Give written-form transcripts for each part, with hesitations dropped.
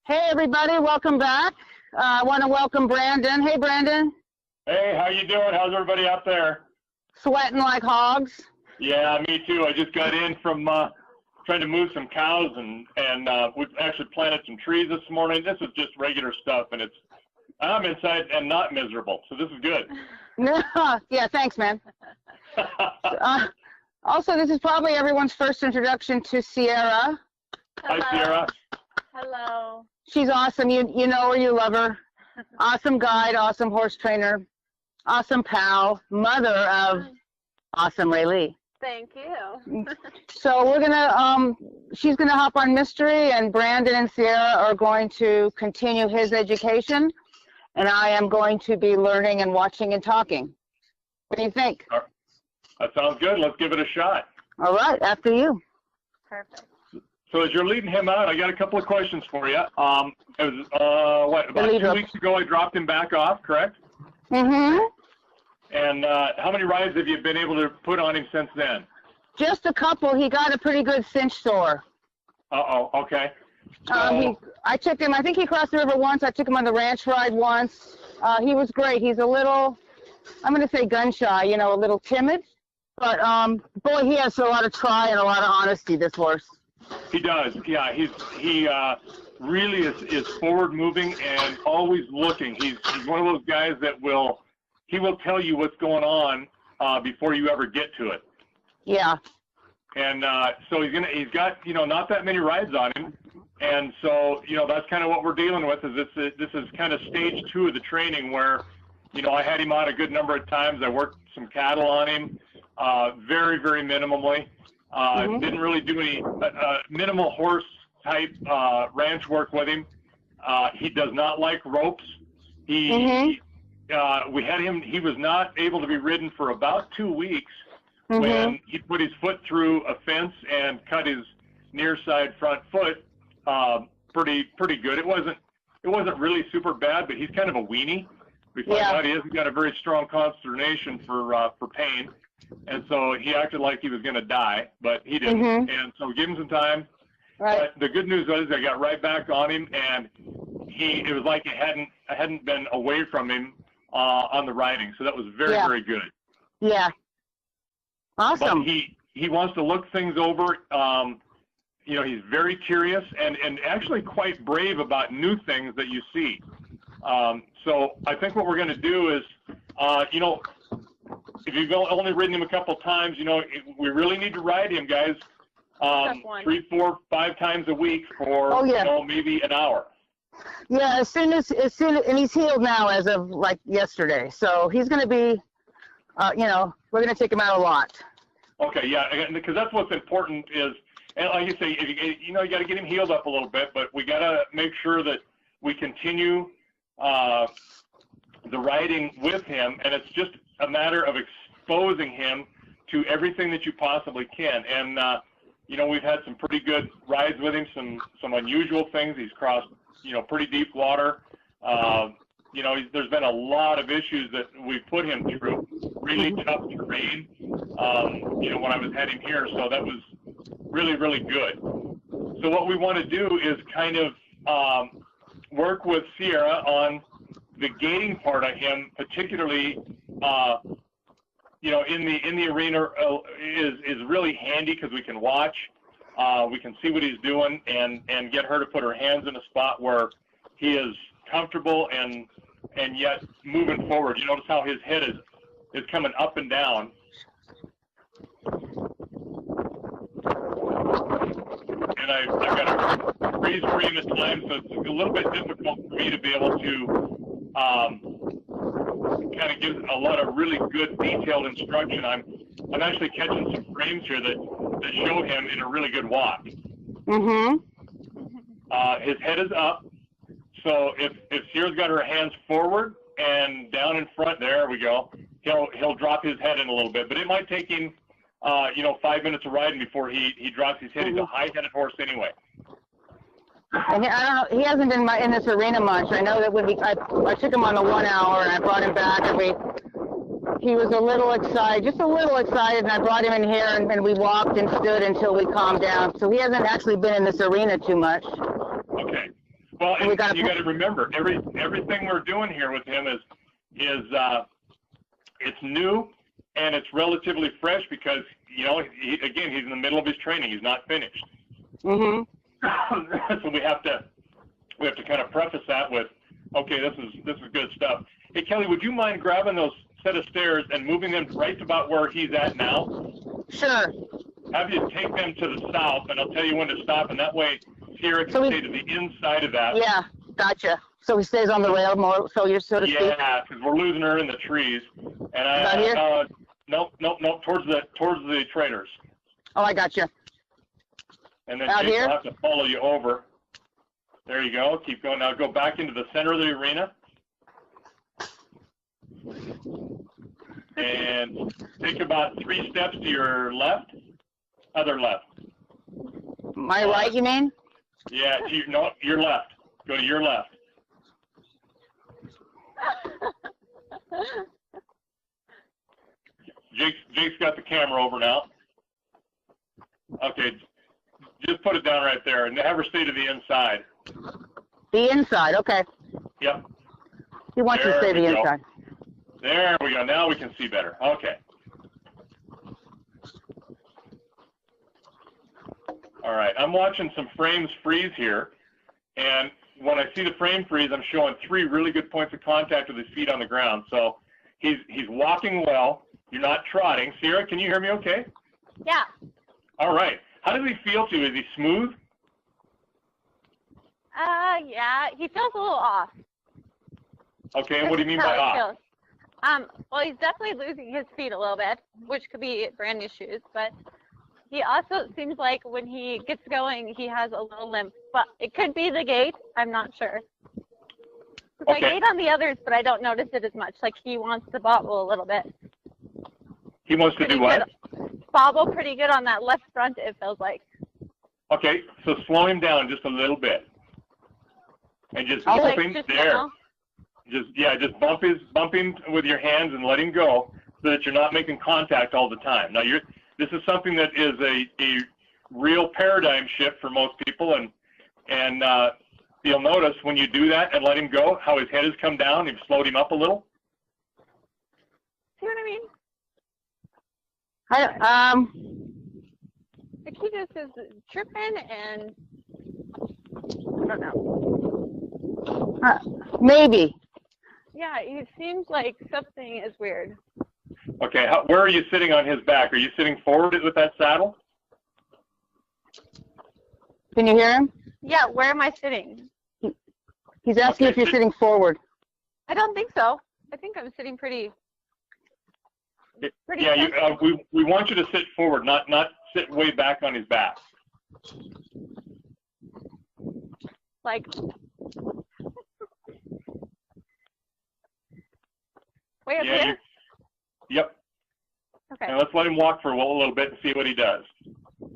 Hey everybody, welcome back. I want to welcome Brandon. Hey Brandon. Hey, how you doing? How's everybody out there? Sweating like hogs. Yeah, me too. I just got in from trying to move some cows, and we've actually planted some trees this morning. This is just regular stuff, and I'm inside and not miserable, so this is good. Yeah, thanks, man. Also, this is probably everyone's first introduction to Sierra. Hi, Sierra. Hello. She's awesome. You know her, you love her. Awesome guide, awesome horse trainer, awesome pal, mother of awesome Rayleigh. Thank you. So we're gonna, she's gonna hop on Mystery, and Brandon and Sierra are going to continue his education, and I am going to be learning and watching and talking. What do you think? That sounds good. Let's give it a shot. All right, after you. Perfect. So as you're leading him out, I got a couple of questions for you. It was, about 2 weeks ago I dropped him back off, correct? Mm-hmm. And how many rides have you been able to put on him since then? Just a couple. He got a pretty good cinch sore. Uh-oh, okay. So, I took him, I think he crossed the river once. I took him on the ranch ride once. He was great. He's a little, I'm going to say gun shy, you know, a little timid. But, boy, he has a lot of try and a lot of honesty, this horse. He does, yeah. He really is forward moving and always looking. He's one of those guys that will tell you what's going on before you ever get to it. Yeah. And so he's got not that many rides on him, and so that's kind of what we're dealing with. Is this is kind of stage 2 of the training where I had him out a good number of times. I worked some cattle on him, very minimally. Didn't really do any minimal horse type ranch work with him. He does not like ropes. We had him, he was not able to be ridden for about 2 weeks when he put his foot through a fence and cut his near side front foot pretty good. It wasn't really super bad, but he's kind of a weenie. We find out he hasn't got a very strong consternation for pain. And so he acted like he was going to die, but he didn't. And so we gave him some time. Right. But the good news was I got right back on him, and it was like I hadn't been away from him on the riding. So that was very good. Yeah. Awesome. But he wants to look things over. He's very curious and actually quite brave about new things that you see. So I think what we're going to do is, if you've only ridden him a couple times, we really need to ride him, guys, 3, 4, 5 times a week for maybe an hour. Yeah, as soon as and he's healed now as of like yesterday. So he's going to be, we're going to take him out a lot. Okay, yeah, because that's what's important is, and like you say, you got to get him healed up a little bit, but we got to make sure that we continue the riding with him, and it's just a matter of exposing him to everything that you possibly can. And we've had some pretty good rides with him, some unusual things. He's crossed pretty deep water. There's been a lot of issues that we've put him through, really tough terrain when I was heading here, so that was really good. So what we want to do is kind of work with Sierra on the gating part of him, particularly in the arena is really handy because we can watch, we can see what he's doing, and get her to put her hands in a spot where he is comfortable and yet moving forward. You notice how his head is coming up and down. And I've got a freeze frame at times, so it's a little bit difficult for me to be able to kind of give a lot of really good detailed instruction. I'm actually catching some frames here that show him in a really good walk. His head is up, so if Sierra's got her hands forward and down in front, there we go, he'll drop his head in a little bit, but it might take him 5 minutes of riding before he drops his head. He's a high-headed horse anyway. And I don't know, he hasn't been in this arena much. I know that when I took him on the 1 hour and I brought him back, and he was a little excited, just a little excited, and I brought him in here and we walked and stood until we calmed down. So he hasn't actually been in this arena too much. Okay. Well, and We gotta you got to remember, everything we're doing here with him is it's new and it's relatively fresh because again he's in the middle of his training. He's not finished. Mhm. So we have to kind of preface that with, okay, this is good stuff. Hey Kelly, would you mind grabbing those set of stairs and moving them right about where he's at now? Sure. Have you take them to the south, and I'll tell you when to stop, and that way Sierra can stay to the inside of that. Yeah, gotcha. So he stays on the rail more, so to speak. Yeah, because we're losing her in the trees. And About here? Nope, towards the trailers. Oh, I gotcha. And then Out Jake here? will have to follow you over. There you go. Keep going. Now go back into the center of the arena. And take about 3 steps to your left. Other left. My right, you mean? Yeah, your left. Go to your left. Jake's got the camera over now. Okay, just put it down right there and have her stay to the inside. The inside, okay. Yep. He wants to stay the inside. There we go. Now we can see better. Okay. All right. I'm watching some frames freeze here, and when I see the frame freeze, I'm showing 3 really good points of contact with his feet on the ground. So he's walking well. You're not trotting. Sierra, can you hear me okay? Yeah. All right. How does he feel to you? Is he smooth? Yeah. He feels a little off. Okay, and what do you mean by off? Well, he's definitely losing his feet a little bit, which could be brand new shoes, but he also seems like when he gets going, he has a little limp, but it could be the gait. I'm not sure. I gait on the others, but I don't notice it as much. Like he wants to bobble a little bit. He wants to do what? Bobble pretty good on that left front, it feels like. Okay, so slow him down just a little bit. And just bump him there. Now. Just bump him with your hands and let him go so that you're not making contact all the time. Now this is something that is a real paradigm shift for most people, and you'll notice when you do that and let him go, how his head has come down. You've slowed him up a little. See what I mean? Like he just is tripping and I don't know. Maybe. Yeah, it seems like something is weird. Okay, where are you sitting on his back? Are you sitting forward with that saddle? Can you hear him? Yeah, where am I sitting? He's asking if you're sitting forward. I don't think so. I think I'm sitting pretty. Yeah, we want you to sit forward, not sit way back on his back. Like. Way up here? Yep. Okay. And let's let him walk for a little bit and see what he does. You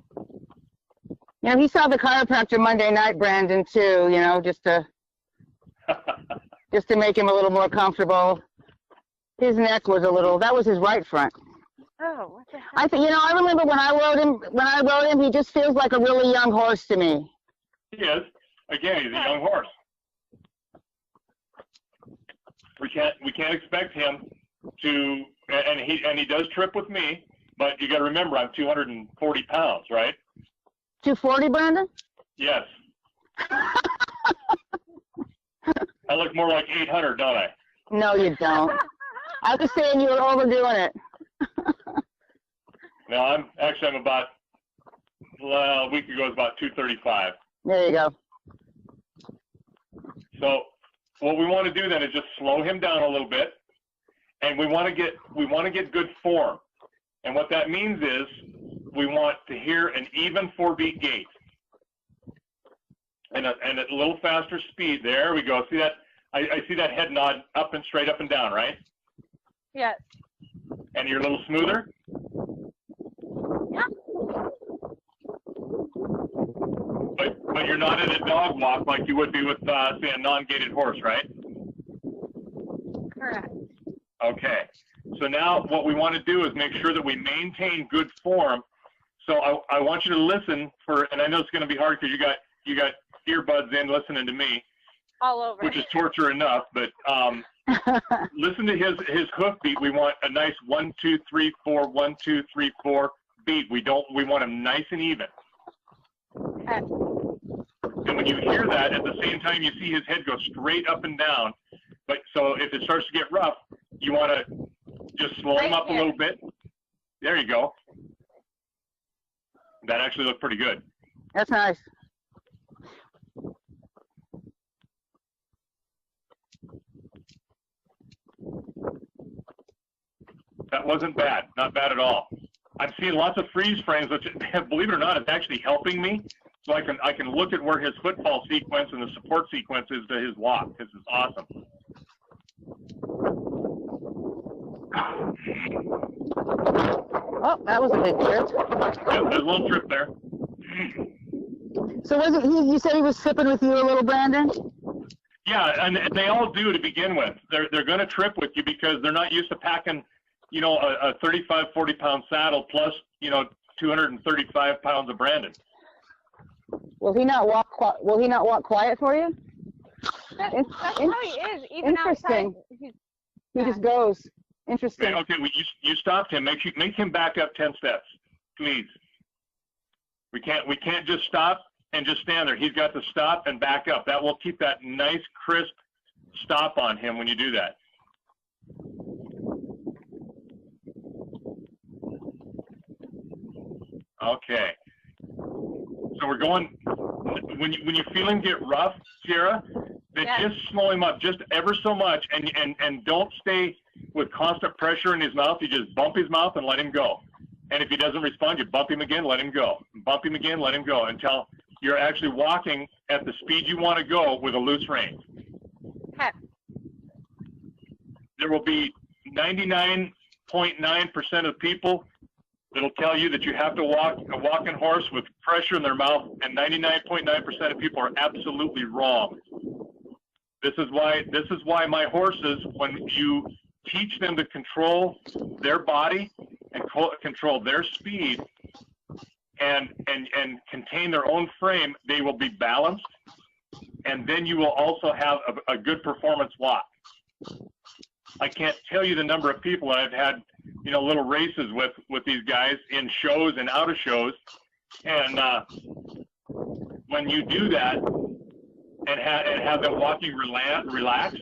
know, he saw the chiropractor Monday night, Brandon, too, just to make him a little more comfortable. His neck was that was his right front. Oh, what the hell? I think, I remember when I rode him, he just feels like a really young horse to me. He is. Again, he's a young horse. We can't expect him to, and he does trip with me, but you got to remember I'm 240 pounds, right? 240, Brandon? Yes. I look more like 800, don't I? No, you don't. I was saying you were overdoing it. No, I'm about, a week ago it was about 235. There you go. So what we want to do then is just slow him down a little bit, and we want to get good form. And what that means is we want to hear an even 4-beat gait and a little faster speed. There we go. See that? I see that head nod up and straight up and down, right? Yes. And you're a little smoother? Yeah. But you're not in a dog walk like you would be with, say, a non-gated horse, right? Correct. Okay. So now what we want to do is make sure that we maintain good form. So I want you to listen and I know it's going to be hard because you got earbuds in listening to me. all over. which is torture enough. But listen to his hoof beat. We want a nice 1, 2, 3, 4, 1, 2, 3, 4 beat. We want him nice and even. Okay. And when you hear that, at the same time, you see his head go straight up and down. But so if it starts to get rough, you want to just slow him up a little bit. There you go. That actually looked pretty good. That's nice. That wasn't bad. Not bad at all. I'm seeing lots of freeze frames, which, believe it or not, is actually helping me. So I can look at where his footfall sequence and the support sequence is to his walk. This is awesome. Oh, that was a big trip. Yeah, there's a little trip there. So was it you said he was sipping with you a little, Brandon? Yeah, and they all do to begin with. They're going to trip with you because they're not used to packing, you know, a 35, 40-pound saddle plus, you know, 235 pounds of Brandon. Will he not walk quiet for you? That's how he is. Even outside. He just goes. Interesting. Okay, well, you stopped him. Make him back up 10 steps, please. We can't just stop and just stand there. He's got to stop and back up. That will keep that nice, crisp stop on him when you do that. Okay. So we're going, when you feel him get rough, Sierra, then just slow him up just ever so much and don't stay with constant pressure in his mouth. You just bump his mouth and let him go. And if he doesn't respond, you bump him again, let him go. Bump him again, let him go until you're actually walking at the speed you want to go with a loose rein. Okay. There will be 99.9% of people that'll tell you that you have to walk a walking horse with pressure in their mouth, and 99.9% of people are absolutely wrong. This is why my horses, when you teach them to control their body and control their speed and contain their own frame, they will be balanced, and then you will also have a good performance walk. I can't tell you the number of people that I've had, you know, little races with these guys in shows and out of shows, and when you do that and have them walking relaxed,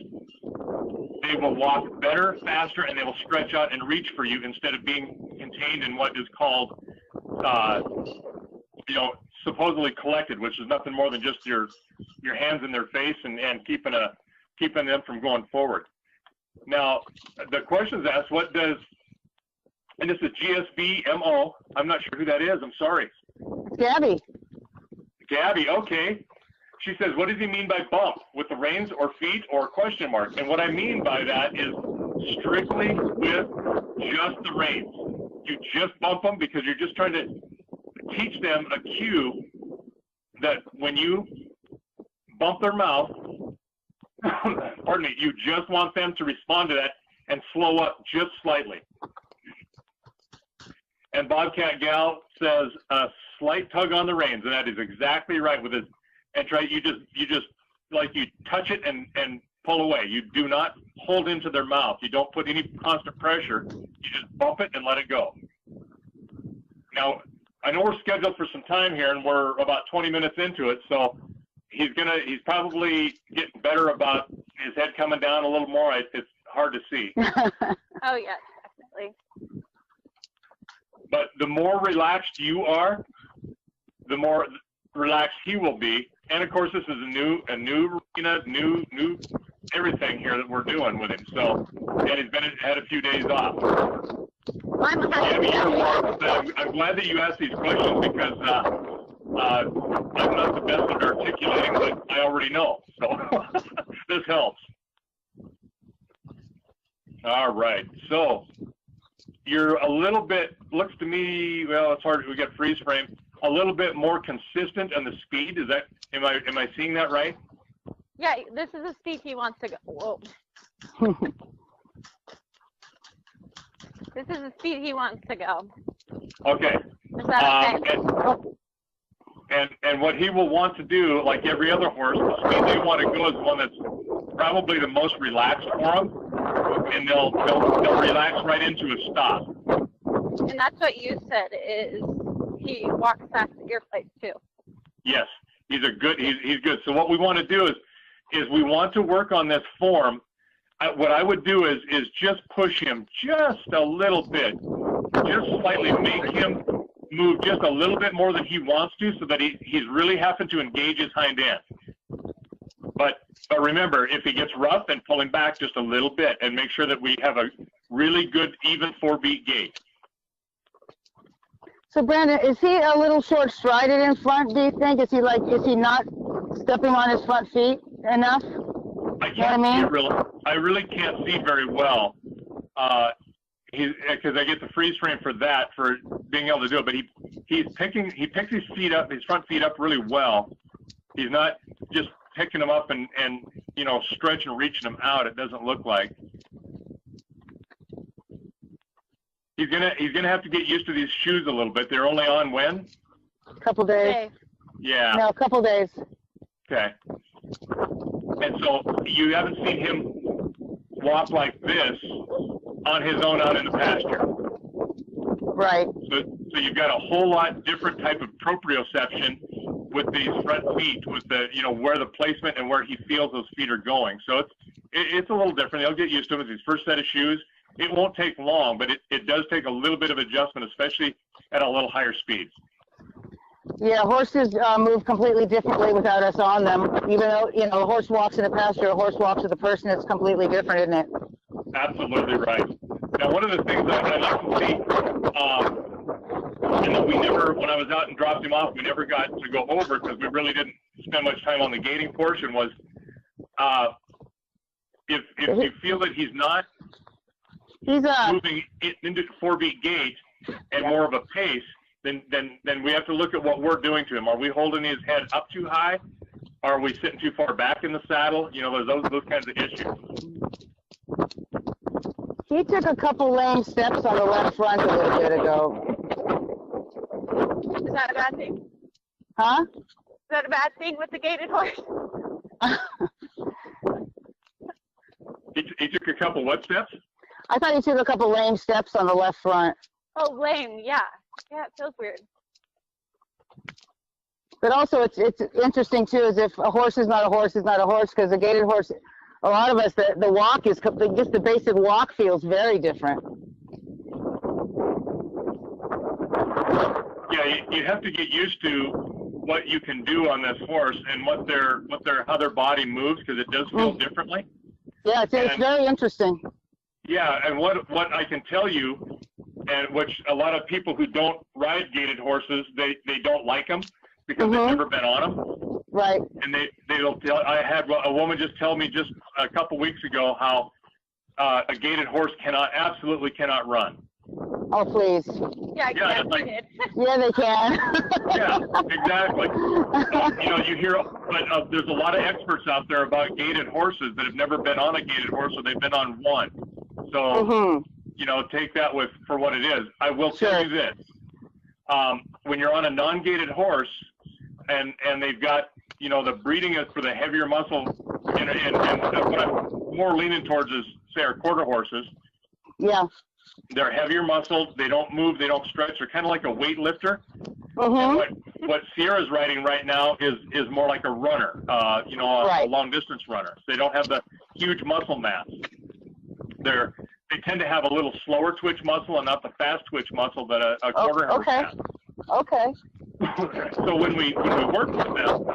they will walk better, faster, and they will stretch out and reach for you instead of being contained in what is called, you know, supposedly collected, which is nothing more than just your hands in their face and keeping them from going forward. Now, the question is asked, what does, and this is GSBMO, I'm not sure who that is, I'm sorry. Gabby. Gabby, okay. She says, what does he mean by bump? With the reins or feet or question mark? And what I mean by that is strictly with just the reins. You just bump them because you're just trying to teach them a cue that when you bump their mouth, pardon me, you just want them to respond to that and slow up just slightly. And Bobcat Gal says a slight tug on the reins, and that is exactly right. With it, and try you just like you touch it and pull away. You do not hold into their mouth. You don't put any constant pressure. You just bump it and let it go. Now, I know we're scheduled for some time here, and we're about 20 minutes into it, so he's probably getting better about his head coming down a little more. It's hard to see. Oh yeah, definitely. But the more relaxed you are, the more relaxed he will be. And of course, this is a new arena, new everything here that we're doing with him. So, and he's had a few days off. I'm glad that you asked these questions because I'm not the best at articulating what I already know. So this helps. All right. So you're a little bit, looks to me, well, it's hard, we get freeze frame, a little bit more consistent on the speed. Is that, am I seeing that right? Yeah, this is the speed he wants to go. Whoa. This is the speed he wants to go. Okay. Is that okay? And what he will want to do, like every other horse, the speed they want to go is one that's probably the most relaxed for them, and they'll relax right into a stop. And that's what you said is he walks past your place too. Yes, he's good. So what we want to do is we want to work on this form. What I would do is just push him just a little bit, just slightly, make him move just a little bit more than he wants to, so that he's really having to engage his hind end. But remember, if he gets rough, then pull him back just a little bit and make sure that we have a really good, even 4-beat gait. So Brandon, is he a little short-strided in front, do you think? Is he not stepping on his front feet enough? I can't see it really. I really can't see very well. Because I get the freeze frame for that, for being able to do it. But he picks his feet up, his front feet up really well. He's not just picking them up and stretching and reaching them out. It doesn't look like. He's gonna have to get used to these shoes a little bit. They're only on when? A couple days. Okay. Yeah. No, a couple days. Okay. And so you haven't seen him walk like this on his own out in the pasture. Right. So you've got a whole lot different type of proprioception with these front feet, with the where the placement and where he feels those feet are going. So it's a little different. He'll get used to them. It's his first set of shoes. It won't take long, but it does take a little bit of adjustment, especially at a little higher speeds. Yeah, horses move completely differently without us on them. Even though, a horse walks in a pasture, a horse walks with a person, it's completely different, isn't it? Absolutely right. Now, one of the things that I like to see, and that when I was out and dropped him off, we never got to go over because we really didn't spend much time on the gaiting portion, was if you feel that he's not moving into 4-beat gait and more of a pace, then we have to look at what we're doing to him. Are we holding his head up too high? Are we sitting too far back in the saddle? There's those kinds of issues. He took a couple lame steps on the left front a little bit ago. Is that a bad thing? Huh? Is that a bad thing with the gaited horse? He took a couple what steps? I thought he took a couple lame steps on the left front. Oh, lame, yeah. Yeah, it feels weird. But also, it's interesting too, is if a horse is not a horse, is not a horse, because a gaited horse, a lot of us, the walk is just the basic walk feels very different. Yeah, you have to get used to what you can do on this horse and how their body moves, because it does feel differently. Yeah, it's very interesting. Yeah, and what I can tell you, and which a lot of people who don't ride gaited horses, they don't like them because they've never been on them. Right. And they'll tell. I had a woman just tell me just a couple weeks ago how a gaited horse absolutely cannot run. Oh, please. Yeah, yeah, it's like, yeah, they can. Yeah, exactly. You hear, but there's a lot of experts out there about gaited horses that have never been on a gaited horse, or they've been on one. So, take that for what it is. I will tell you this. When you're on a non-gaited horse and they've got, the breeding is for the heavier muscle, and what I'm more leaning towards is, say, our quarter horses. Yeah. They're heavier muscled. They don't move. They don't stretch. They're kind of like a weightlifter. And what Sierra's riding right now is more like a runner, a long distance runner. So they don't have the huge muscle mass. They tend to have a little slower twitch muscle and not the fast twitch muscle that a quarter horse has. Okay. So when we work with them,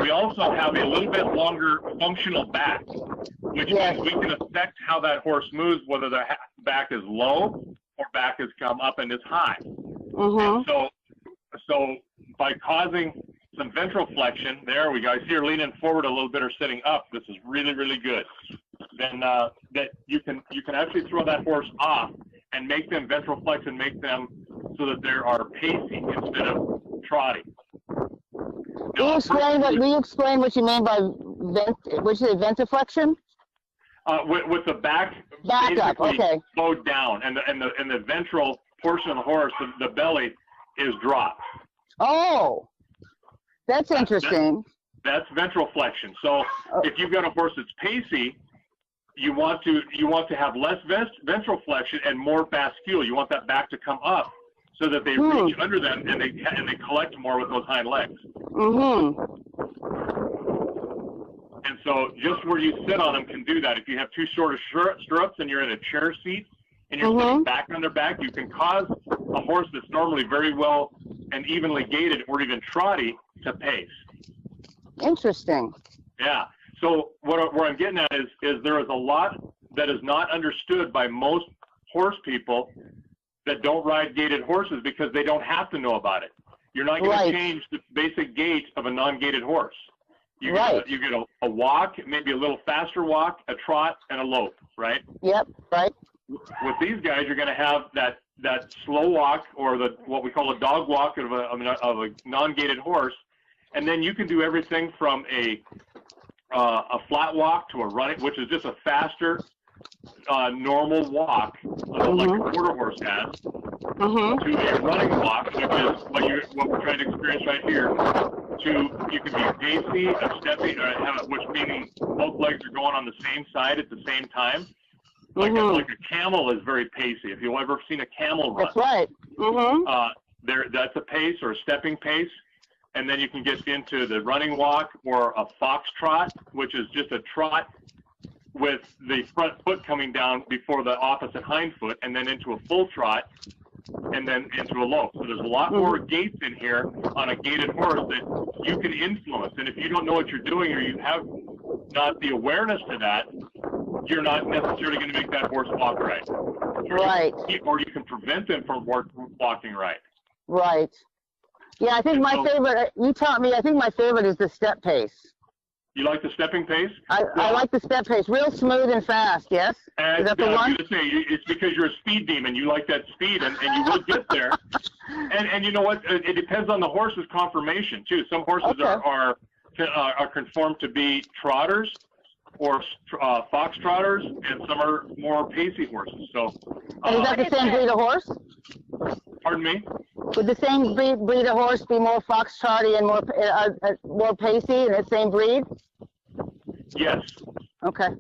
we also have a little bit longer functional back, which means we can affect how that horse moves, whether the back is low or back has come up and is high. And so by causing some ventral flexion, there we go. I see her leaning forward a little bit or sitting up. This is really, really good. Then that you can actually throw that horse off and make them ventral flex and make them so that they are pacing instead of trotting. Will you explain what you mean by ventriflexion? With the back up, okay. Slowed down, and the ventral portion of the horse, the belly, is dropped. Oh. That's interesting. That's ventral flexion. So if you've got a horse that's pacey, you want to have less ventral flexion and more bascule. You want that back to come up so that they reach under them and they collect more with those hind legs. And so just where you sit on them can do that. If you have too short of stirrups and you're in a chair seat and you're sitting back on their back, you can cause a horse that's normally very well and evenly gaited or even trotty to pace. Interesting. Yeah. So where I'm getting at is there is a lot that is not understood by most horse people that don't ride gaited horses because they don't have to know about it. You're not going to change the basic gait of a non-gaited horse. You get a walk, maybe a little faster walk, a trot, and a lope, right? Yep, right. With these guys, you're going to have that slow walk or what we call a dog walk of a non-gaited horse, and then you can do everything from a flat walk to a running, which is just a faster, normal walk, like a quarter horse has, to a running walk, which is what we're trying to experience right here. You can be pacey, a stepping, which meaning both legs are going on the same side at the same time. Like a camel is very pacey. If you've ever seen a camel run, that's right. That's a pace or a stepping pace. And then you can get into the running walk or a foxtrot, which is just a trot with the front foot coming down before the opposite hind foot, and then into a full trot, and then into a lope. So there's a lot more gaits in here on a gaited horse that you can influence. And if you don't know what you're doing or you have not the awareness to that, you're not necessarily going to make that horse walk right. Or you can prevent them from walking right. Right. Yeah, I think my favorite, you taught me, I think my favorite is the step pace. You like the stepping pace? I like the step pace, real smooth and fast, yes? Is that the one? I was going to say, it's because you're a speed demon. You like that speed, and you will get there. And you know what? It depends on the horse's conformation, too. Some horses are conformed to be trotters or fox trotters, and some are more pacey horses. So, and is that the same breed of horse? Pardon me? Would the same breed of horse be more foxtrotty and more pacey in the same breed? Yes. Okay.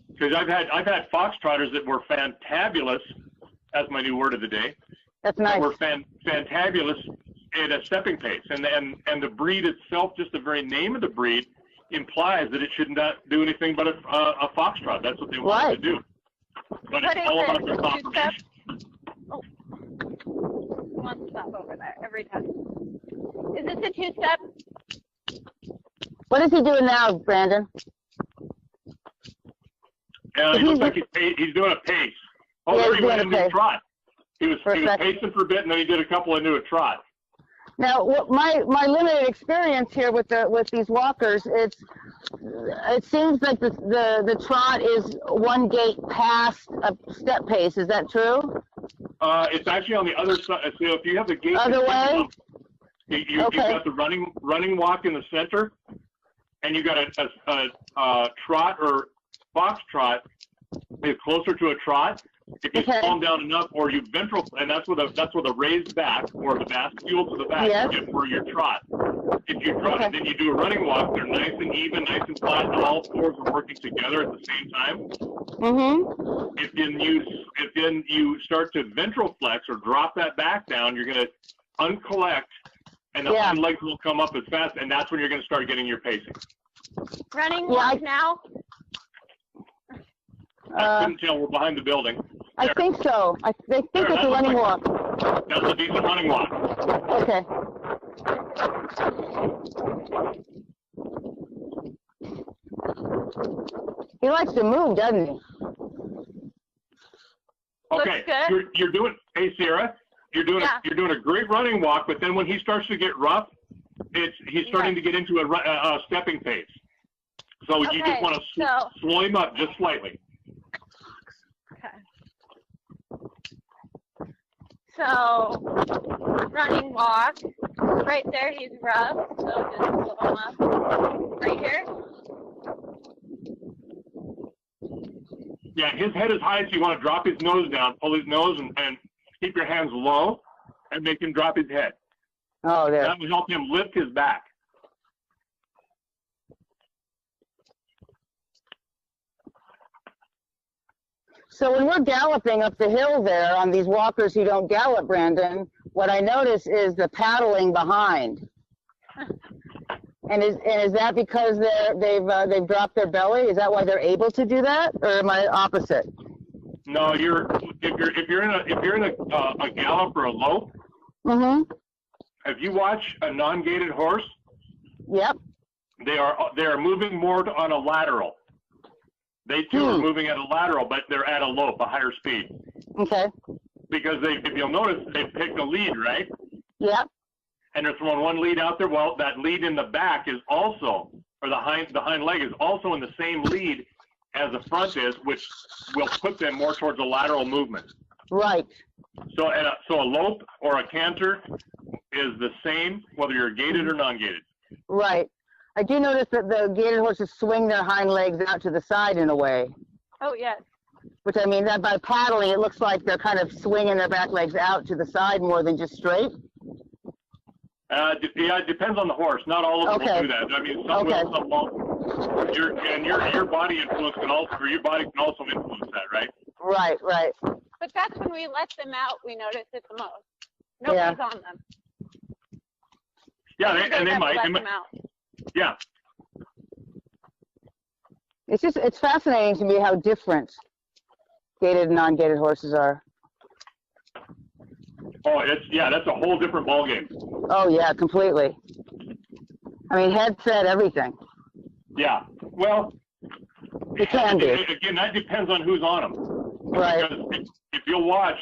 Because I've had foxtrotters that were fantabulous. That's my new word of the day. That's nice. That were fantabulous at a stepping pace, and the breed itself, just the very name of the breed, implies that it should not do anything but a foxtrot. That's what they want to do. But it's all about their conformation. One step over there every time. Is this a two-step? What is he doing now, Brandon? He looks like he's doing a pace. Oh, yeah, there he went into a trot. He was pacing for a bit, and then he did a couple into a trot. Now, my limited experience here with these walkers, it seems like the trot is one gait past a step pace. Is that true? It's actually on the other side. So if you have the gait other way, you've got the running walk in the center, and you got a trot or fox trot is closer to a trot. If you calm down enough, or you ventral, and that's with a raised back or the bascule to the back, you get for your trot. If you trot and then you do a running walk, they're nice and even, nice and flat, and all fours are working together at the same time. If then you start to ventral flex or drop that back down, you're going to uncollect, and the hind legs will come up as fast, and that's when you're going to start getting your pacing. Running walk now? I couldn't tell. We're behind the building. I think so. I think it's a running walk. That's a decent running walk. Okay. He likes to move, doesn't he? Okay. You're doing. Hey, Sierra. You're doing a great running walk, but then when he starts to get rough, he's starting to get into a stepping pace. So you just want to slow him up just slightly. So, running walk, right there he's rough, so just pull him up right here. Yeah, his head is high, so you want to drop his nose down, pull his nose, and keep your hands low, and make him drop his head. Oh, there. That will help him lift his back. So when we're galloping up the hill there on these walkers who don't gallop, Brandon, what I notice is the paddling behind. And is that because they've dropped their belly? Is that why they're able to do that, or am I opposite? No, if you're in a gallop or a lope. Mm-hmm. If you watch a non-gated horse, Yep. they are moving more on a lateral. They too are moving at a lateral, but they're at a lope, a higher speed. Okay. Because if you'll notice, they picked a lead, right? Yep. And they're throwing one lead out there. Well, that lead in the back is also, or the hind leg is also in the same lead as the front is, which will put them more towards a lateral movement. Right. So a lope or a canter is the same whether you're gated or non-gated. Right. I do notice that the gated horses swing their hind legs out to the side in a way. Oh, yes. Which, I mean, that by paddling, it looks like they're kind of swinging their back legs out to the side more than just straight. Yeah, it depends on the horse. Not all of them will do that. I mean, some will, some won't. Your body influence can also, or your body can also influence that, right? Right, right. But that's when we let them out, we notice it the most. Nobody's on them. Yeah, they might. Let them out. Yeah. It's fascinating to me how different gated and non-gated horses are. Oh, that's a whole different ballgame. Oh yeah, completely. I mean, headset, everything. Yeah. Well, it can be. Again, that depends on who's on them. Right. Because if you'll watch,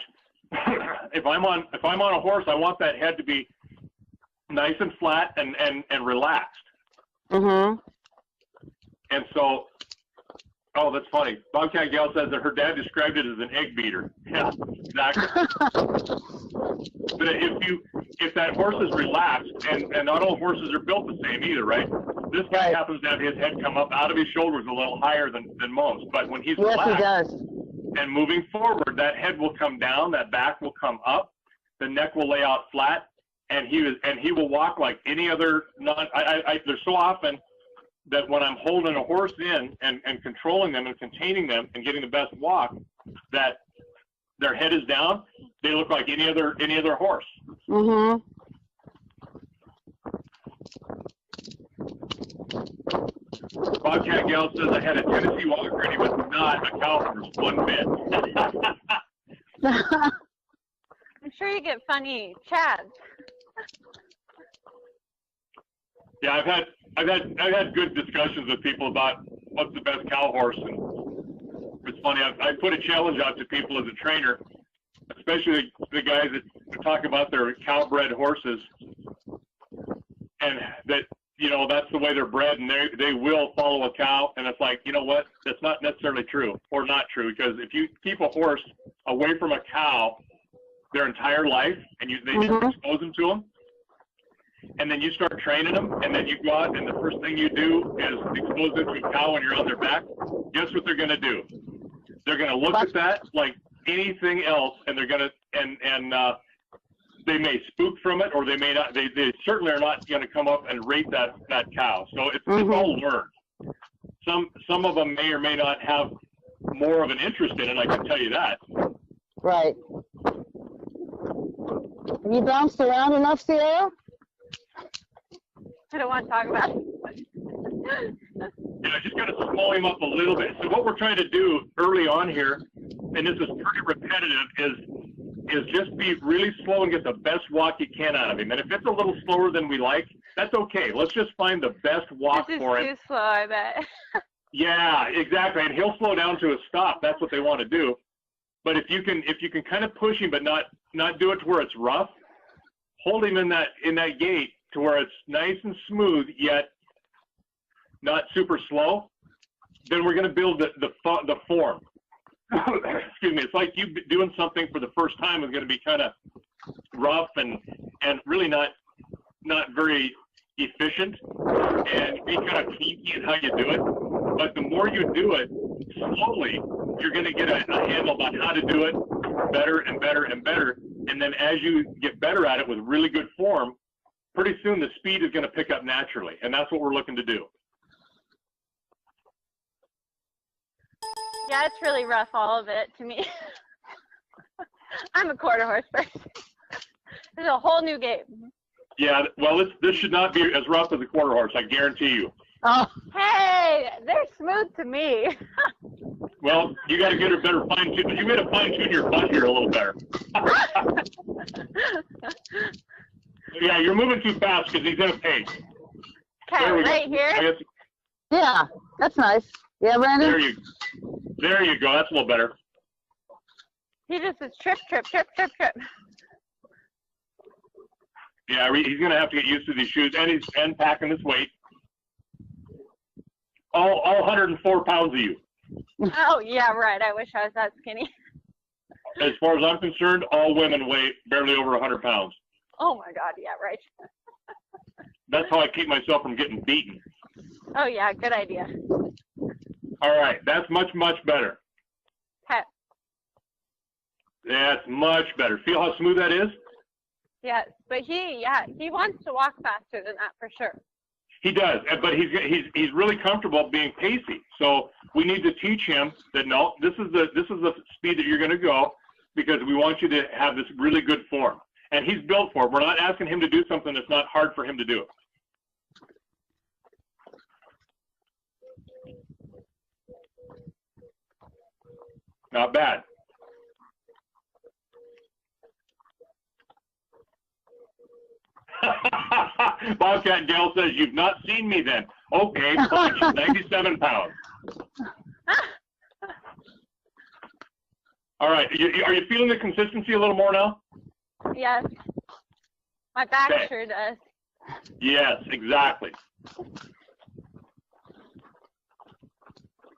if I'm on a horse, I want that head to be nice and flat and relaxed. Mm-hmm. And so, oh, that's funny. Bobcat Gal says that her dad described it as an egg beater. Yeah, exactly. But if that horse is relaxed, and not all horses are built the same either, right? This guy happens to have his head come up out of his shoulders a little higher than most. But when he's relaxed he does. and moving forward, that head will come down, that back will come up, the neck will lay out flat, and he will walk like any other there's so often that when I'm holding a horse in and controlling them and containing them and getting the best walk, that their head is down, they look like any other horse. Mm-hmm. Bobcat Gal says I had a Tennessee Walker and he was not a cow horse one bit. I'm sure you get funny chats. Yeah, I've had good discussions with people about what's the best cow horse, and it's funny. I put a challenge out to people as a trainer, especially the guys that talk about their cow-bred horses, and that that's the way they're bred, and they will follow a cow, and it's like, you know what? That's not necessarily true or not true, because if you keep a horse away from a cow their entire life and they just expose them to them, and then you start training them, and then you go out, and the first thing you do is expose them to a cow when you're on their back. Guess what they're going to do? They're going to look at that like anything else, and they're going to, and they may spook from it, or they may not. They certainly are not going to come up and rate that cow. So it's all learned. Some of them may or may not have more of an interest in it. I can tell you that. Right. Have you bounced around enough, Sierra? I don't want to talk about it. Just got to slow him up a little bit. So what we're trying to do early on here, and this is pretty repetitive, is just be really slow and get the best walk you can out of him. And if it's a little slower than we like, that's okay. Let's just find the best walk for him. This is too slow, I bet. Yeah, exactly. And he'll slow down to a stop. That's what they want to do. But if you can kind of push him, but not do it to where it's rough, hold him in that gait to where it's nice and smooth, yet not super slow, then we're going to build the form. Excuse me. It's like you doing something for the first time is going to be kind of rough and really not very efficient and be kind of kinky in how you do it. But the more you do it slowly, you're going to get a handle about how to do it better and better and better. And then as you get better at it with really good form, pretty soon the speed is going to pick up naturally. And that's what we're looking to do. Yeah, it's really rough, all of it, to me. I'm a quarter horse person. It's a whole new game. Yeah, well, this should not be as rough as a quarter horse, I guarantee you. Oh, Hey, they're smooth to me. Well, you got to get a better fine tune. You got to fine tune your butt here a little better. Yeah, you're moving too fast because he's in a pace. Okay, right here. yeah, that's nice. Yeah, Brandon? There you go. That's a little better. He just is trip, trip, trip, trip, trip. Yeah, he's going to have to get used to these shoes and packing this weight. All 104 pounds of you. Oh, yeah, right. I wish I was that skinny. As far as I'm concerned, all women weigh barely over 100 pounds. Oh, my God. Yeah, right. That's how I keep myself from getting beaten. Oh, yeah. Good idea. All right. That's much, much better. Okay. That's much better. Feel how smooth that is? Yes, but he wants to walk faster than that for sure. He does, but he's really comfortable being pacey. So we need to teach him that no, this is the speed that you're going to go because we want you to have this really good form. And he's built for it. We're not asking him to do something that's not hard for him to do. Not bad. Bobcat Dale says, you've not seen me then. Okay, fine, she's 97 pounds. All right, are you feeling the consistency a little more now? Yes. My back Okay. sure does. Yes, exactly.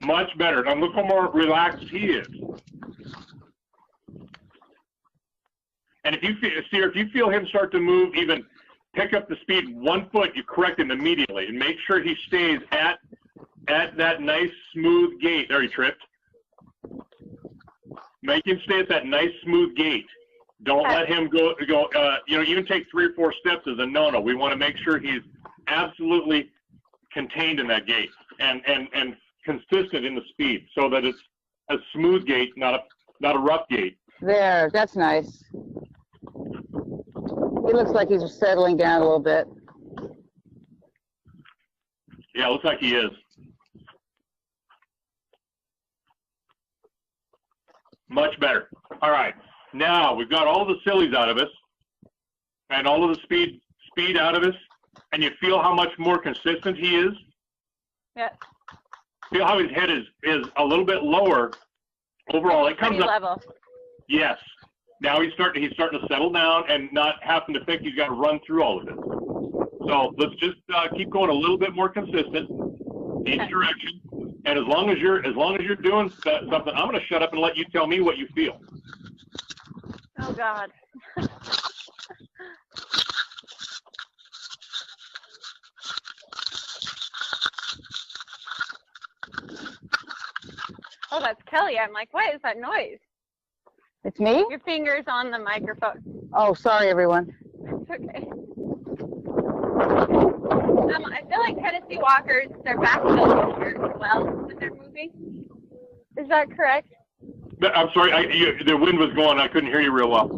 Much better. Now look how more relaxed he is. And if you feel him start to move, even pick up the speed 1 foot, you correct him immediately and make sure he stays at that nice smooth gait. There, he tripped. Make him stay at that nice smooth gait. Don't let him go. Even take 3 or 4 steps is a no-no. We want to make sure he's absolutely contained in that gait and consistent in the speed, so that it's a smooth gait, not a rough gait. There, that's nice. He looks like he's settling down a little bit. Yeah, it looks like he is. Much better. All right. Now we've got all the sillies out of us and all of the speed out of us, and you feel how much more consistent he is? Yes. Feel how his head is a little bit lower overall. It comes up level. Yes. Now he's starting to settle down and not having to think he's got to run through all of this. So let's just keep going a little bit more consistent each direction. And as long as you're doing something, I'm going to shut up and let you tell me what you feel. Oh God. Oh, that's Kelly. I'm like, what is that noise? It's me? Your finger's on the microphone. Oh, sorry, everyone. It's okay. I feel like Tennessee walkers, their back feels longer as well when they're moving. Is that correct? I'm sorry, the wind was going. I couldn't hear you real well.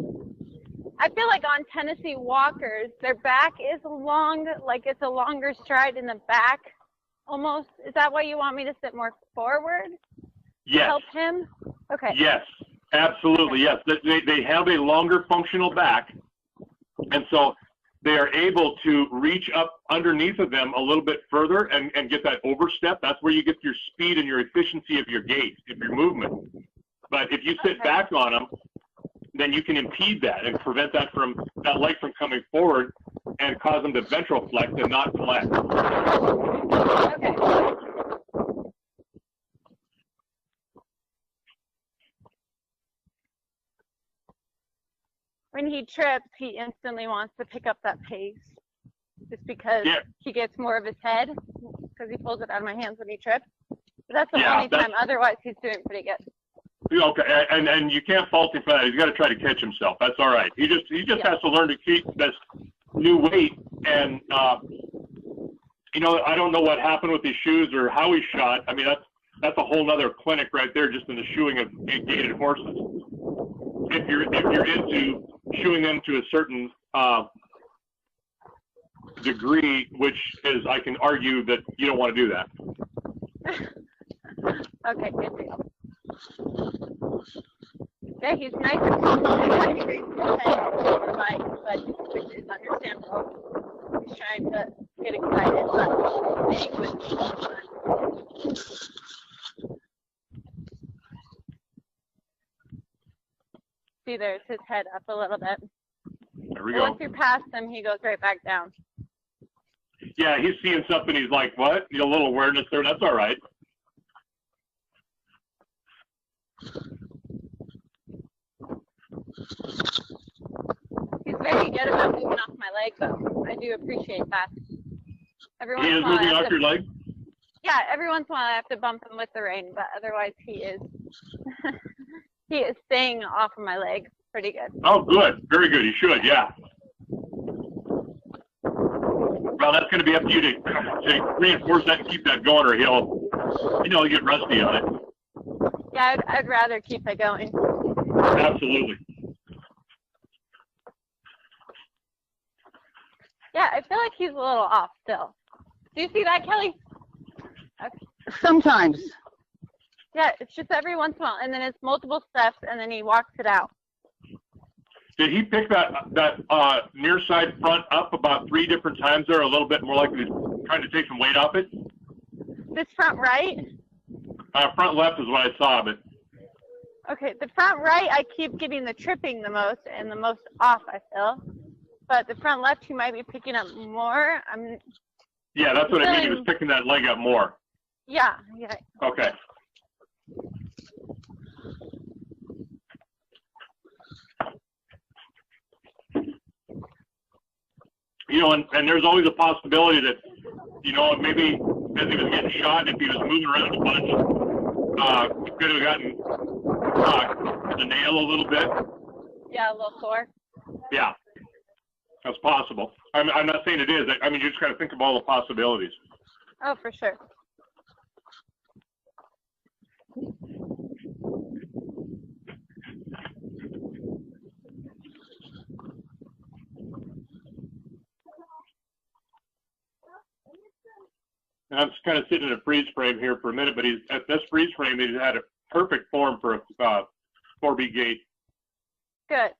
I feel like on Tennessee walkers, their back is long, like it's a longer stride in the back, almost. Is that why you want me to sit more forward? Yes. To help him? Okay. Yes, absolutely, yes. They have a longer functional back, and so they are able to reach up underneath of them a little bit further and get that overstep. That's where you get your speed and your efficiency of your gait, of your movement. But if you sit back on them, then you can impede that and prevent that leg from coming forward and cause them to ventral flex and not flex. Okay. When he trips, he instantly wants to pick up that pace just because he gets more of his head because he pulls it out of my hands when he trips. But that's the only time. Otherwise, he's doing pretty good. Okay, and you can't fault him for that. He's got to try to catch himself. That's all right. He just has to learn to keep this new weight. And I don't know what happened with his shoes or how he shot. I mean, that's a whole nother clinic right there, just in the shoeing of gated horses. If you're into shoeing them to a certain degree, which is, I can argue that you don't want to do that. Okay, good deal. Yeah, he's nice and complimentary, which is understandable. He's trying to get excited, but being with me. See, there's his head up a little bit. There we go. Once you're past him, he goes right back down. Yeah, he's seeing something. He's like, what? A little awareness there. That's all right. He's very good about moving off my leg, though. I do appreciate that. Every once He in a is while I moving have off your leg? Yeah, every once in a while I have to bump him with the rein, but otherwise he is he is staying off of my leg pretty good. Oh, good. Very good. You should, yeah. Well, that's going to be up to you to reinforce that and keep that going, or he'll get rusty on it. Yeah, I'd rather keep it going. Absolutely. Yeah, I feel like he's a little off still. Do you see that, Kelly? Okay. Sometimes. Yeah, it's just every once in a while, and then it's multiple steps, and then he walks it out. Did he pick that near side front up about 3 different times there, a little bit more likely trying to take some weight off it? This front right? Front left is what I saw, but. Okay, the front right, I keep getting the tripping the most and the most off, I feel. But the front left, he might be picking up more. Yeah, that's what I mean. He was picking that leg up more. Yeah. Okay. And there's always a possibility that, maybe as he was getting shot, if he was moving around a bunch, he could have gotten the nail a little bit. Yeah, a little sore. Yeah, that's possible. I'm not saying it is. I mean, you just got to think of all the possibilities. Oh, for sure. And I'm just kind of sitting in a freeze frame here for a minute, but he's at this freeze frame, he's had a perfect form for a 4B gate. Good.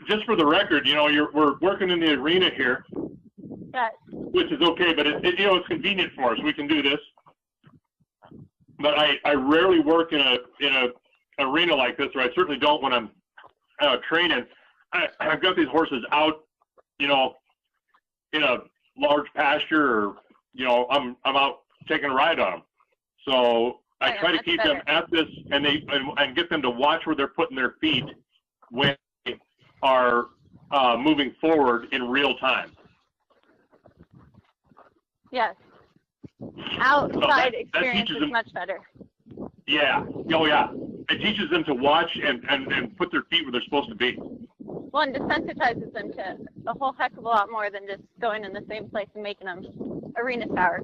Just for the record, we're working in the arena here, Yes. which is okay, but it's convenient for us. We can do this. But I rarely work in a arena like this, or I certainly don't when I'm training. I've got these horses out, in a large pasture, or I'm out taking a ride on them. So I try to keep them at this, and get them to watch where they're putting their feet when they are moving forward in real time. Yes. Outside experience is much better. Yeah. Oh, yeah. It teaches them to watch and put their feet where they're supposed to be. Well, and desensitizes them to a whole heck of a lot more than just going in the same place and making them arena sour.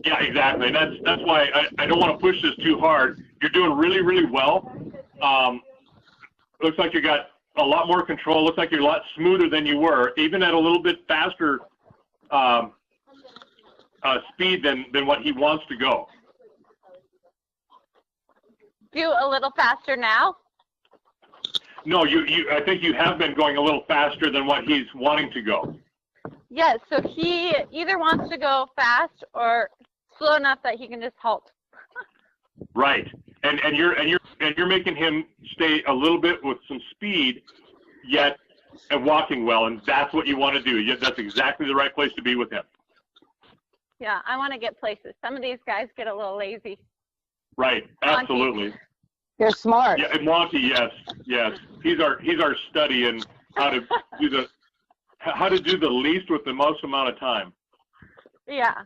Yeah, exactly. And that's why I don't want to push this too hard. You're doing really, really well. Looks like you got a lot more control. Looks like you're a lot smoother than you were, even at a little bit faster speed than what he wants to go. Do a little faster now? No, I think you have been going a little faster than what he's wanting to go. Yes, so he either wants to go fast or slow enough that he can just halt. Right. And you're making him stay a little bit with some speed, yet and walking well, and that's what you want to do. That's exactly the right place to be with him. Yeah, I want to get places. Some of these guys get a little lazy. Right, absolutely. They're smart. Yeah, and Monty, yes. He's our study in how to do the least with the most amount of time. Yeah.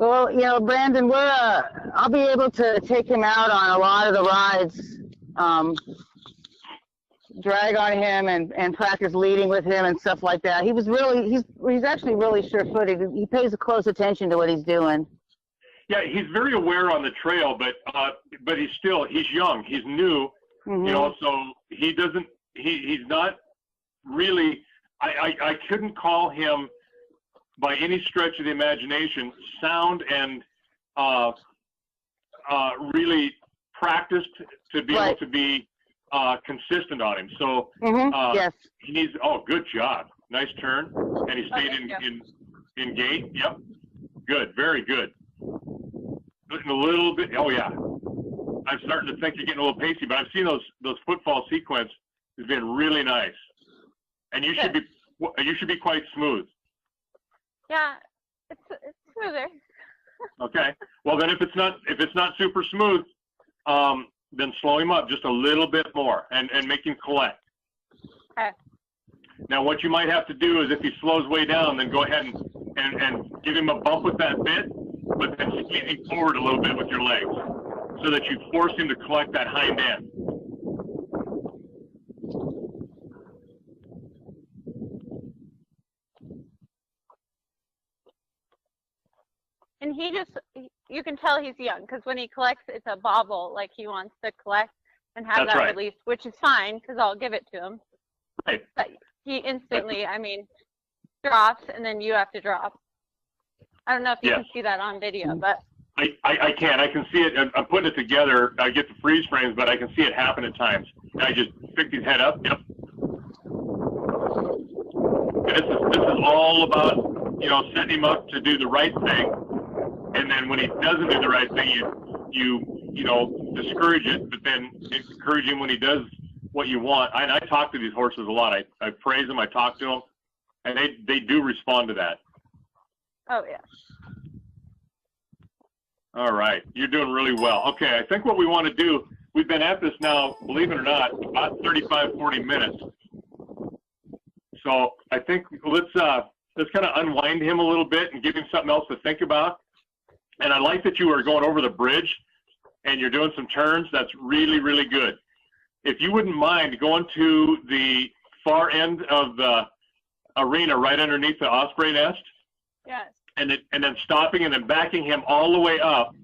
Well, you know, Brandon, I'll be able to take him out on a lot of the rides, drag on him and practice leading with him and stuff like that. He's actually really sure-footed. He pays close attention to what he's doing. Yeah, he's very aware on the trail, but he's young, he's new, Mm-hmm. you know, so he's not really, I couldn't call him by any stretch of the imagination sound and really practiced to be able to be consistent on him. So Yes. he needs, good job. Nice turn. And he stayed in gate. Yep. Good. Very good. A little bit. Oh yeah. I'm starting to think you're getting a little pacey, but I've seen those footfall sequence has been really nice. And you should be quite smooth. Yeah, it's smoother. Okay. Well, then if it's not super smooth, then slow him up just a little bit more and make him collect. Okay. Now, what you might have to do is if he slows way down, then go ahead and give him a bump with that bit, but then squeeze him forward a little bit with your legs so that you force him to collect that hind end. And you can tell he's young because when he collects, it's a bobble, like he wants to collect and have That's that right. release, which is fine because I'll give it to him. Right. But he instantly, drops and then you have to drop. I don't know if you can see that on video, but. I can. I can see it. I'm putting it together. I get the freeze frames, but I can see it happen at times. And I just pick his head up. Yep. This is all about, you know, setting him up to do the right thing. And then when he doesn't do the right thing, you know, discourage it, but then encourage him when he does what you want. I talk to these horses a lot. I praise them. I talk to them, and they do respond to that. Oh, yeah. All right. You're doing really well. Okay. I think what we want to do, we've been at this now, believe it or not, about 35, 40 minutes. So I think let's kind of unwind him a little bit and give him something else to think about. And I like that you are going over the bridge and you're doing some turns. That's really, really good. If you wouldn't mind going to the far end of the arena right underneath the osprey nest. Yes. And then stopping and then backing him all the way up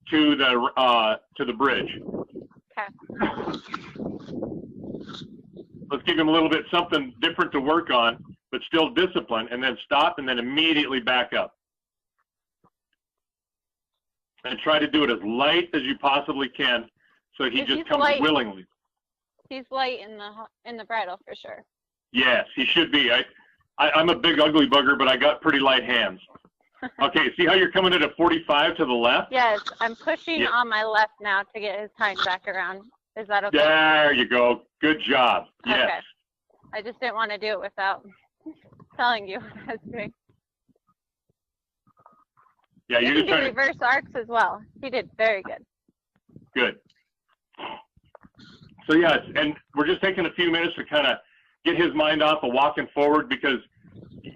to the bridge. Okay. Let's give him a little bit something different to work on, but still discipline, and then stop and then immediately back up. And try to do it as light as you possibly can so he just comes light, willingly. He's light in the bridle for sure. Yes, he should be. I'm a big ugly bugger, but I got pretty light hands. Okay, see how you're coming at a 45 to the left? Yes, I'm pushing on my left now to get his hind back around. Is that okay? There you go. Good job. Yes. Okay. I just didn't want to do it without telling you what I was doing. Yeah, You you're can just do trying to. reverse arcs as well. He did very good. Good. So yeah, and we're just taking a few minutes to kind of get his mind off of walking forward, because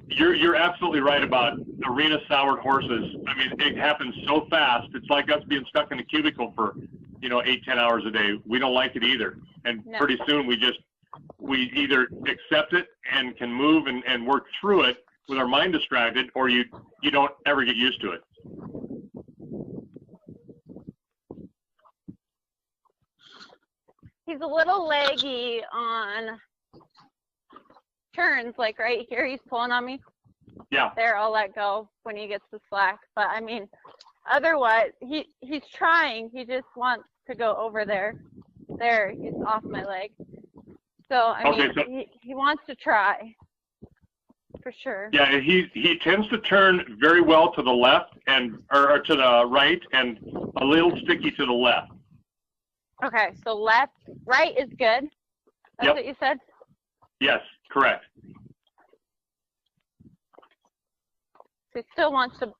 you're absolutely right about arena soured horses. I mean, it happens so fast. It's like us being stuck in a cubicle for, 8-10 hours a day. We don't like it either. And pretty soon we either accept it and can move and work through it with our mind distracted, or you don't ever get used to it. He's a little leggy on turns, like right here, he's pulling on me. Yeah. There, I'll let go when he gets the slack. But I mean, otherwise, he's trying. He just wants to go over there. There, he's off my leg. So I mean, he wants to try, for sure. Yeah, he tends to turn very well to the left or to the right, and a little sticky to the left. Okay, so right is good. That's what you said? Yes, correct. So he still wants to.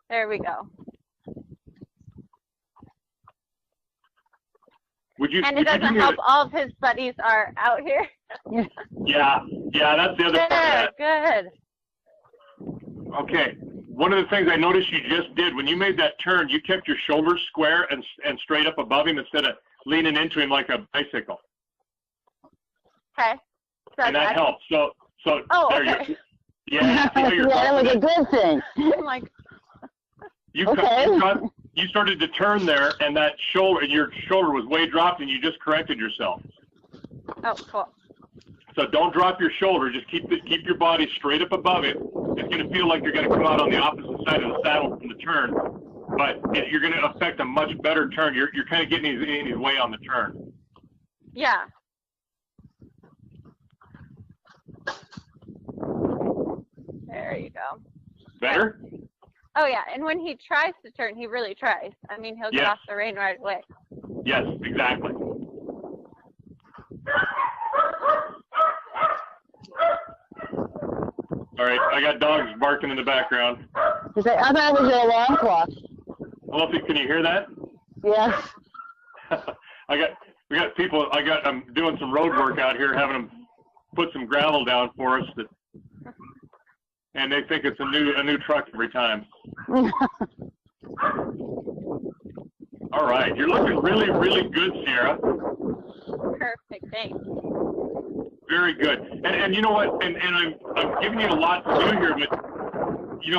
There we go. And it doesn't help all of his buddies are out here. Yeah, that's the other part of that. Good. Okay, one of the things I noticed you just did when you made that turn, you kept your shoulders square and straight up above him instead of leaning into him like a bicycle. Okay. And that helps. So Oh, there okay. yeah, that was a good thing. I'm like, you Okay. you started to turn there, and your shoulder was way dropped, and you just corrected yourself. oh, cool. So don't drop your shoulder. Just keep your body straight up above it. It's going to feel like you're going to come out on the opposite side of the saddle from the turn, but you're going to affect a much better turn. You're kind of getting in his way on the turn. Yeah. There you go. Better? Oh, yeah. And when he tries to turn, he really tries. I mean, he'll get Yes. off the rein right away. Yes, exactly. All right, I got dogs barking in the background. I thought it was your alarm clock. Can you hear that? Yes. We got people. I'm doing some road work out here, having them put some gravel down for us, and they think it's a new truck every time. All right, you're looking really, really good, Sierra. Perfect. Thanks. Very good. And you know what? And I'm giving you a lot to do here, but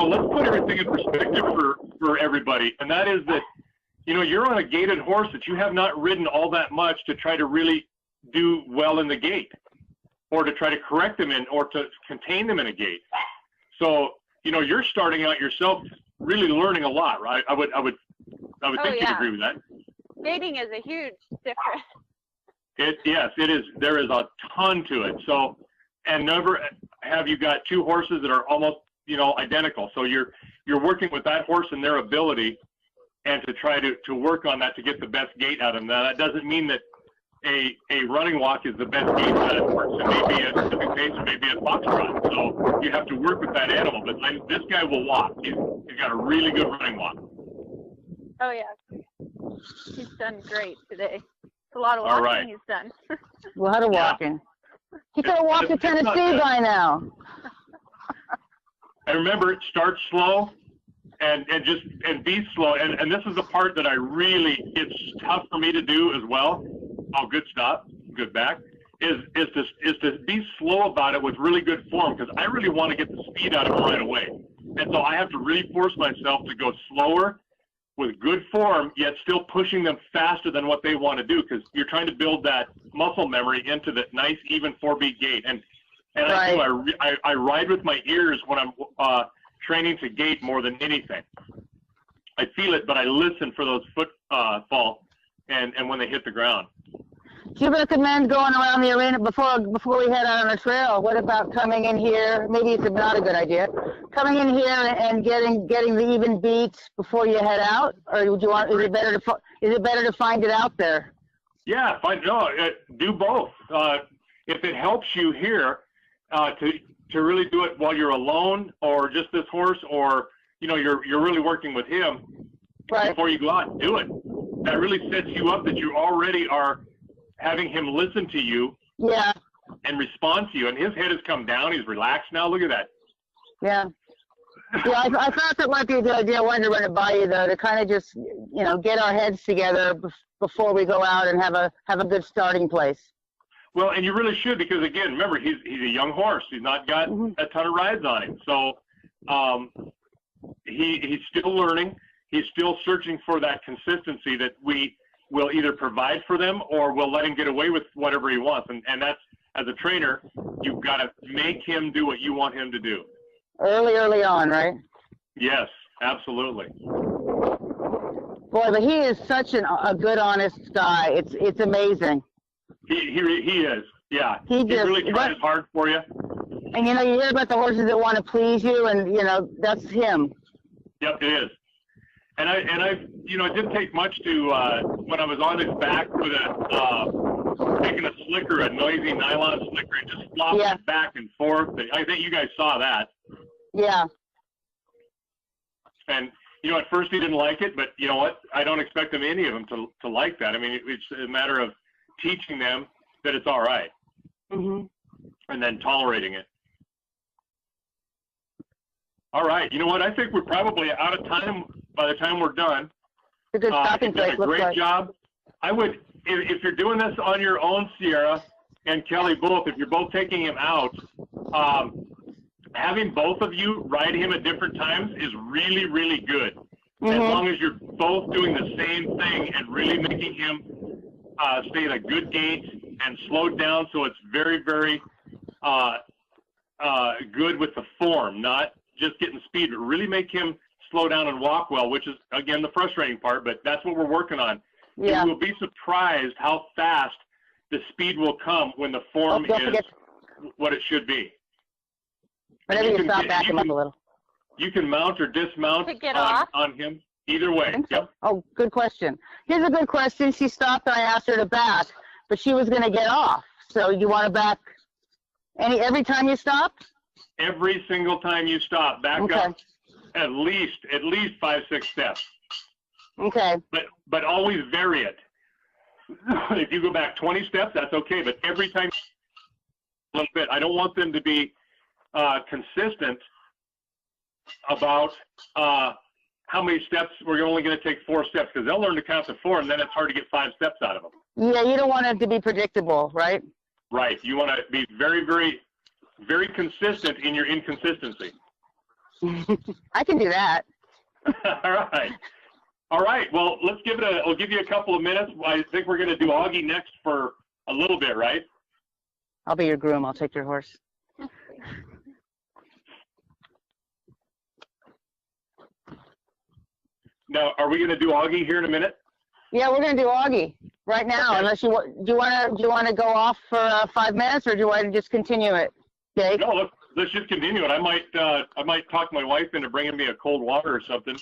let's put everything in perspective for everybody. And that is that, you're on a gaited horse that you have not ridden all that much to try to really do well in the gait, or to try to correct them or to contain them in a gait. So, you're starting out yourself really learning a lot, right? I would think you'd agree with that. Gaiting is a huge difference. Yes, it is. There is a ton to it. So, and never have you got two horses that are almost, identical. So you're working with that horse and their ability, and to try to work on that to get the best gait out of them. Now, that doesn't mean that a running walk is the best gait for that horse. It may be a stepping pace, it may be a foxtrot. So you have to work with that animal. But this guy will walk. He's got a really good running walk. Oh, yeah. He's done great today. A lot of walking he's done. A lot of walking. He could have walked to Tennessee by now. And remember, start slow and be slow. And this is the part that it's tough for me to do as well. Oh, good stop, good back. Is to be slow about it with really good form, because I really want to get the speed out of it right away. And so I have to really force myself to go slower with good form, yet still pushing them faster than what they want to do, because you're trying to build that muscle memory into the nice, even 4-beat gait. And Right. I ride with my ears when I'm training to gait more than anything. I feel it, but I listen for those footfall and when they hit the ground. Do you recommend going around the arena before we head out on a trail? What about coming in here? Maybe it's not a good idea. Coming in here and getting the even beats before you head out, or would you want? Is it better to find it out there? Yeah, do both. If it helps you here to really do it while you're alone, or just this horse, or you're really working with him, right, before you go out, do it. That really sets you up that you already are having him listen to you, yeah, and respond to you. And his head has come down. He's relaxed now. Look at that. Yeah. Yeah, I thought that might be a good idea. I wanted to run it by you, though, to kind of just, get our heads together before we go out and have a good starting place. Well, and you really should, because again, remember, he's a young horse. He's not got a ton of rides on him. So he's still learning. He's still searching for that consistency that we will either provide for them, or we'll let him get away with whatever he wants. And that's, as a trainer, you've got to make him do what you want him to do. Early on, right? Yes, absolutely. Boy, but he is such a good, honest guy. It's amazing. He is. Yeah. He really tries hard for you. And you hear about the horses that want to please you, and that's him. Yep, it is. And it didn't take much to when I was on his back with taking a slicker, a noisy nylon slicker, and just flopping it back and forth. I think you guys saw that. Yeah. And at first he didn't like it, but you know what? I don't expect any of them to like that. I mean, it's a matter of teaching them that it's all right, and then tolerating it. All right. You know what? I think we're probably out of time by the time we're done. It's a good stopping You've done place. a Looks great like. job. I would, if you're doing this on your own, Sierra and Kelly both, if you're both taking him out, having both of you ride him at different times is really, really good. As long as you're both doing the same thing and really making him stay at a good gait and slowed down, so it's very, very good with the form, not just getting speed, but really make him slow down and walk well, which is, again, the frustrating part, but that's what we're working on. Yeah. You will be surprised how fast the speed will come when the form is what it should be. Whenever you stop, back him up a little. You can mount or dismount on him either way. Yep. Oh, good question. Here's a good question. She stopped and I asked her to back, but she was going to get off. So you want to back every time you stop? Every single time you stop, back up at least 5-6 steps. Okay. But always vary it. If you go back 20 steps, that's okay. But every time a little bit. I don't want them to be consistent about how many steps. We're only going to take 4 steps because they'll learn to count to 4, and then it's hard to get 5 steps out of them. Yeah, you don't want it to be predictable, right? Right. You want to be very, very, very consistent in your inconsistency. I can do that. All right. All right. Well, let's give it I'll give you a couple of minutes. I think we're going to do Augie next for a little bit, right? I'll be your groom. I'll take your horse. Now, are we going to do Augie here in a minute? Yeah, we're going to do Augie right now. Okay. Unless do you want to go off for 5 minutes, or do you want to just continue it, Dave? No, let's just continue it. I might talk my wife into bringing me a cold water or something.